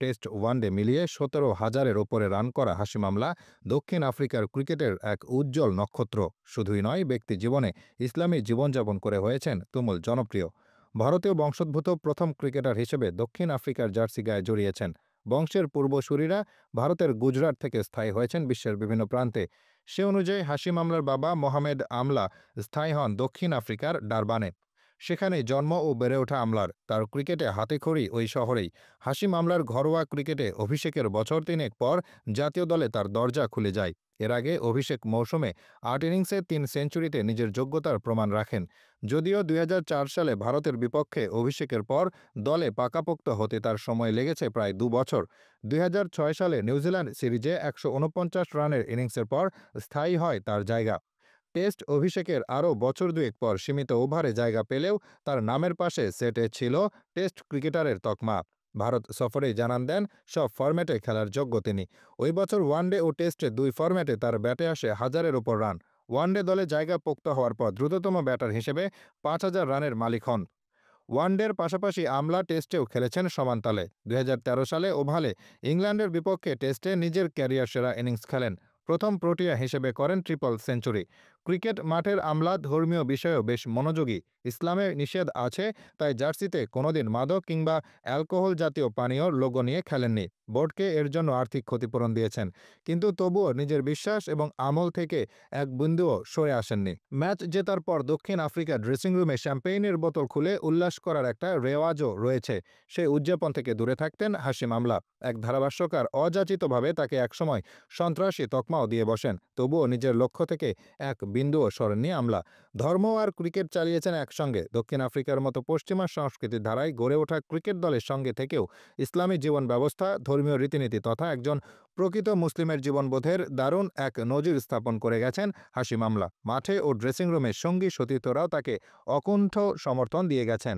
Test one day মিলিয়ে ১৭,০০০-এর ওপরে run করা হাশিম আমলা দক্ষিণ আফ্রিকার ক্রিকেটের এক উজ্জ্বল নক্ষত্র। শুধুই নয়, ব্যক্তি জীবনে ইসলামী জীবনযাপন করে হয়েছেন তুমুল জনপ্রিয়। ভারতীয় বংশোদ্ভূত প্রথম ক্রিকেটার হিসেবে দক্ষিণ আফ্রিকার জার্সি গায়ে জড়িয়েছেন। বংশের পূর্বসূরিরা ভারতের গুজরাট থেকে স্থায়ী হয়েছেন বিশ্বের বিভিন্ন প্রান্তে। সে অনুযায়ী হাশিম আমলার বাবা মোহামেড আমলা স্থায়ী হন দক্ষিণ আফ্রিকার ডারবানে। সেখানেই জন্ম ও বেড়ে ওঠা আমলার। তার ক্রিকেটে হাতেখড়ি ওই শহরেই। হাশিম আমলার ঘরোয়া ক্রিকেটে অভিষেকের বছর তিনেক পর জাতীয় দলে তার দরজা খুলে যায়। এর আগে অভিষেক মৌসুমে ৮ ইনিংসে ৩ সেঞ্চুরিতে নিজের যোগ্যতার প্রমাণ রাখেন। যদিও ২০০৪ সালে ভারতের বিপক্ষে অভিষেকের পর দলে পাকাপোক্ত হতে তার সময় লেগেছে প্রায় ২ বছর। ২০০৬ সালে নিউজিল্যান্ড সিরিজে ১৪৯ রানের ইনিংসের পর স্থায়ী হয় তার জায়গা। টেস্ট অভিষেকের আরও বছর দুয়েক পর সীমিত ওভারে জায়গা পেলেও তার নামের পাশে সেটে ছিল টেস্ট ক্রিকেটারের তকমা। ভারত সফরেই জানান দেন সব ফরম্যাটে খেলার যোগ্য তিনি। ওই বছর ওয়ানডে ও টেস্টে ২ ফরম্যাটে তার ব্যাটে আসে ১০০০-এর ওপর রান। ওয়ানডে দলে জায়গা পোক্ত হওয়ার পর দ্রুততম ব্যাটার হিসেবে ৫,০০০ রানের মালিক হন। ওয়ানডের পাশাপাশি আমলা টেস্টেও খেলেছেন সমান তালে। ২০১৩ সালে ওভালে ইংল্যান্ডের বিপক্ষে টেস্টে নিজের ক্যারিয়ার সেরা ইনিংস খেলেন। প্রথম প্রোটিয়া হিসেবে করেন ট্রিপল সেঞ্চুরি। ক্রিকেট মাঠের আমলা ধর্মীয় বিষয়েও বেশ মনোযোগী। ইসলামে নিষেধ আছে, তাই জার্সিতে কোনোদিন মাদক কিংবা অ্যালকোহল জাতীয় পানীয়র লোগো নিয়ে খেলেননি। বোর্ডকে এর জন্য আর্থিক ক্ষতিপূরণ দিয়েছেন, কিন্তু তবুও নিজের বিশ্বাস এবং আমল থেকে এক বিন্দুও সরে আসেননি। ম্যাচ জেতার পর দক্ষিণ আফ্রিকার ড্রেসিং রুমে শ্যাম্পেইনের বোতল খুলে উল্লাস করার একটা রেওয়াজও রয়েছে। সেই উদযাপন থেকে দূরে থাকতেন হাশিম আমলা। এক ধারাভাষ্যকার অযাচিতভাবে তাকে একসময় সন্ত্রাসী তকমাও দিয়ে বসেন। তবুও নিজের লক্ষ্য থেকে এক বিন্দুও সরেননি আমলা। ধর্ম আর ক্রিকেট চালিয়েছেন একসঙ্গে। দক্ষিণ আফ্রিকার মতো পশ্চিমা সংস্কৃতির ধারায় গড়ে ওঠা ক্রিকেট দলের সঙ্গে থেকেও ইসলামী জীবন ব্যবস্থা, ধর্মীয় রীতিনীতি তথা একজন প্রকৃত মুসলিমের জীবনবোধের দারুণ এক নজির স্থাপন করে গেছেন হাশিম আমলা। মাঠে ও ড্রেসিং রুমে সঙ্গী সতীর্থরাও তাকে অকুণ্ঠ সমর্থন দিয়ে গেছেন।